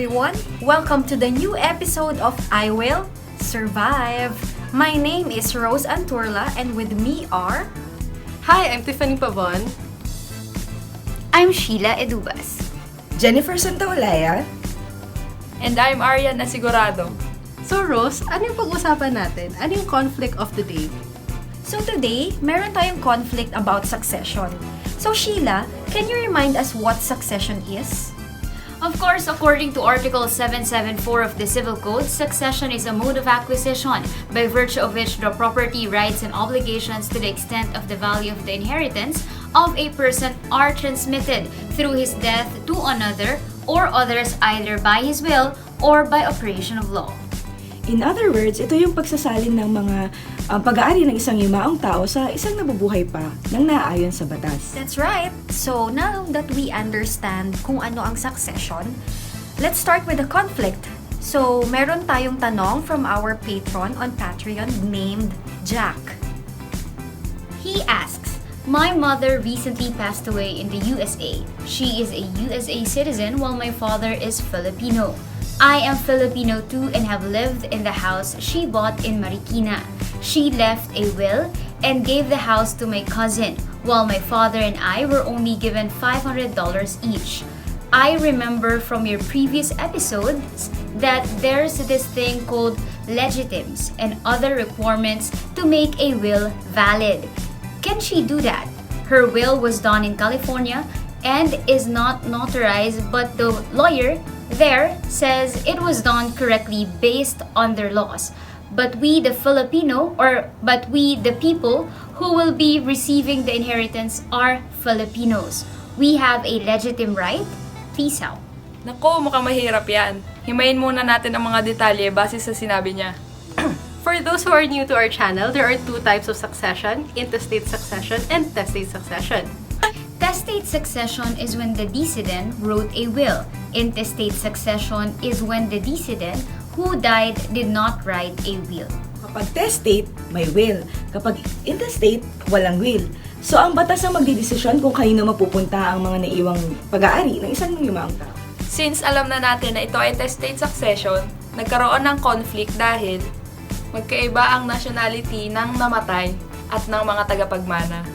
everyone! Welcome to the new episode of I Will Survive! My name is Ann Turla and with me are... Hi, I'm Tiffany Pavon. I'm Shiela Edubas. Jennifer Santaolaya. And I'm Arriane Asegurado. So Rose, ano yung pag-usapan natin? Ano yung conflict of the day? So today, meron tayong conflict about succession. So Sheila, can you remind us what succession is? Of course, according to Article 774 of the Civil Code, succession is a mode of acquisition by virtue of which the property, rights, and obligations to the extent of the value of the inheritance of a person are transmitted through his death to another or others either by his will or by operation of law. In other words, ito yung pagsasalin ng mga pag-aari ng isang yumaong tao sa isang nabubuhay pa nang naaayon sa batas. That's right! So now that we understand kung ano ang succession, let's start with the conflict. So meron tayong tanong from our patron on Patreon named Jack. He asks, my mother recently passed away in the USA. She is a USA citizen while my father is Filipino. I am Filipino too and have lived in the house she bought in Marikina. She left a will and gave the house to my cousin, while my father and I were only given $500 each. I remember from your previous episodes that there's this thing called legitims and other requirements to make a will valid. Can she do that? Her will was done in California and is not notarized, but the lawyer there says it was done correctly based on their laws. But we the people who will be receiving the inheritance are Filipinos. We have a legitimate right. Peace out. Nako, mukhang mahirap yan. Himayin muna natin ang mga detalye base sa sinabi niya. For those who are new to our channel, there are two types of succession, intestate succession and testate succession. Testate succession is when the decedent wrote a will. Intestate succession is when the decedent who died did not write a will. Kapag testate, may will. Kapag intestate, walang will. So ang batas ang magdidesisyon kung kanino mapupunta ang mga naiwang pag-aari ng isang yumaong tao. Since alam na natin na ito ay testate succession, nagkaroon ng conflict dahil magkaiba ang nationality ng namatay at ng mga tagapagmana.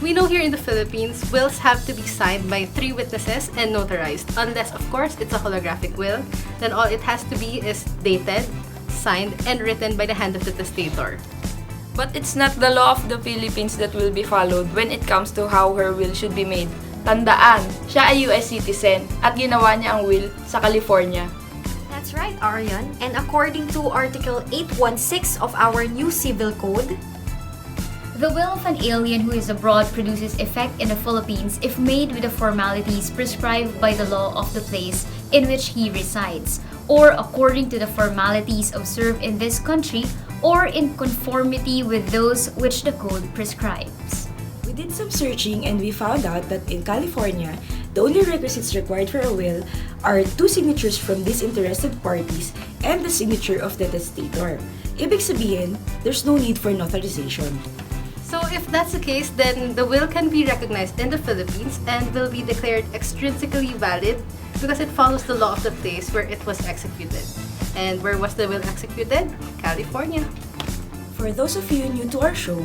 We know here in the Philippines, wills have to be signed by 3 witnesses and notarized. Unless, of course, it's a holographic will, then all it has to be is dated, signed, and written by the hand of the testator. But it's not the law of the Philippines that will be followed when it comes to how her will should be made. Tandaan, siya ay US citizen at ginawa niya ang will sa California. That's right, Ariane. And according to Article 816 of our new Civil Code, the will of an alien who is abroad produces effect in the Philippines if made with the formalities prescribed by the law of the place in which he resides, or according to the formalities observed in this country, or in conformity with those which the code prescribes. We did some searching and we found out that in California, the only requisites required for a will are 2 signatures from disinterested parties and the signature of the testator. Ibig sabihin, there's no need for notarization. So if that's the case, then the will can be recognized in the Philippines and will be declared extrinsically valid because it follows the law of the place where it was executed. And where was the will executed? California. For those of you new to our show,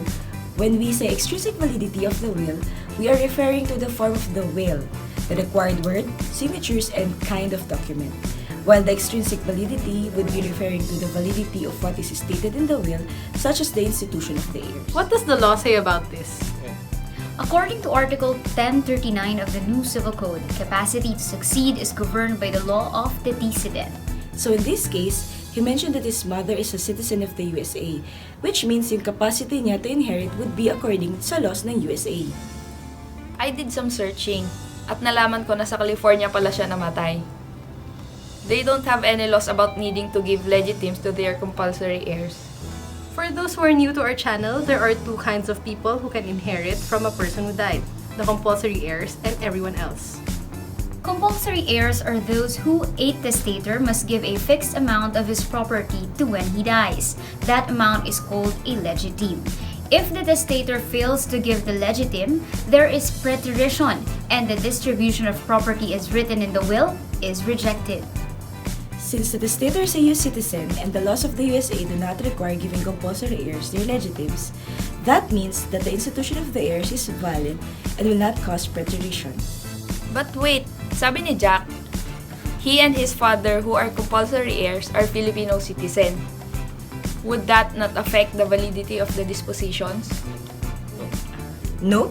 when we say extrinsic validity of the will, we are referring to the form of the will, the required word, signatures, and kind of document. While the extrinsic validity would be referring to the validity of what is stated in the will, such as the institution of the heirs. What does the law say about this? According to Article 1039 of the new Civil Code, capacity to succeed is governed by the law of the decedent. So in this case, he mentioned that his mother is a citizen of the USA, which means yung capacity niya to inherit would be according sa laws ng USA. I did some searching at nalaman ko na sa California pala siya namatay. They don't have any laws about needing to give legitims to their compulsory heirs. For those who are new to our channel, there are 2 kinds of people who can inherit from a person who died: the compulsory heirs and everyone else. Compulsory heirs are those who a testator must give a fixed amount of his property to when he dies. That amount is called a legitime. If the testator fails to give the legitime, there is preterition, and the distribution of property as written in the will is rejected. Since the testator is a U.S. citizen and the laws of the USA do not require giving compulsory heirs their legitimes, that means that the institution of the heirs is valid and will not cause preterison. But wait, sabi ni Jack, he and his father who are compulsory heirs are Filipino citizen. Would that not affect the validity of the dispositions? No?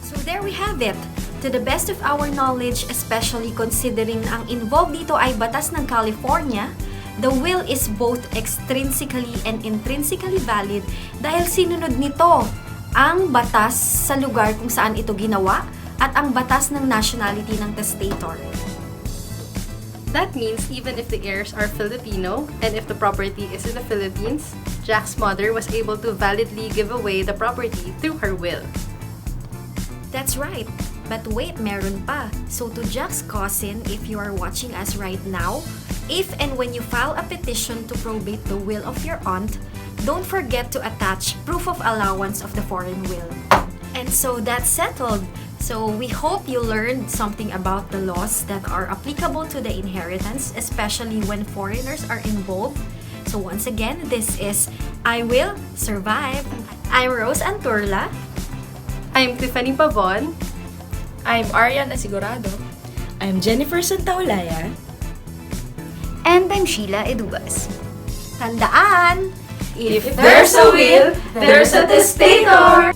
So there we have it. To the best of our knowledge, especially considering ang involved dito ay batas ng California, the will is both extrinsically and intrinsically valid dahil sinunod nito ang batas sa lugar kung saan ito ginawa at ang batas ng nationality ng testator. That means even if the heirs are Filipino and if the property is in the Philippines, Jack's mother was able to validly give away the property through her will. That's right. But wait, meron pa. So to Jack's cousin, if you are watching us right now, if and when you file a petition to probate the will of your aunt, don't forget to attach proof of allowance of the foreign will. And so that's settled. So we hope you learned something about the laws that are applicable to the inheritance, especially when foreigners are involved. So once again, this is I Will Survive. I'm Rose Ann Turla. I'm Tiffany Pavon. I'm Arriane Asegurado. I'm Jennifer Santaolaya. And I'm Shiela Edubas. Tandaan, If there's a will, there's a testator!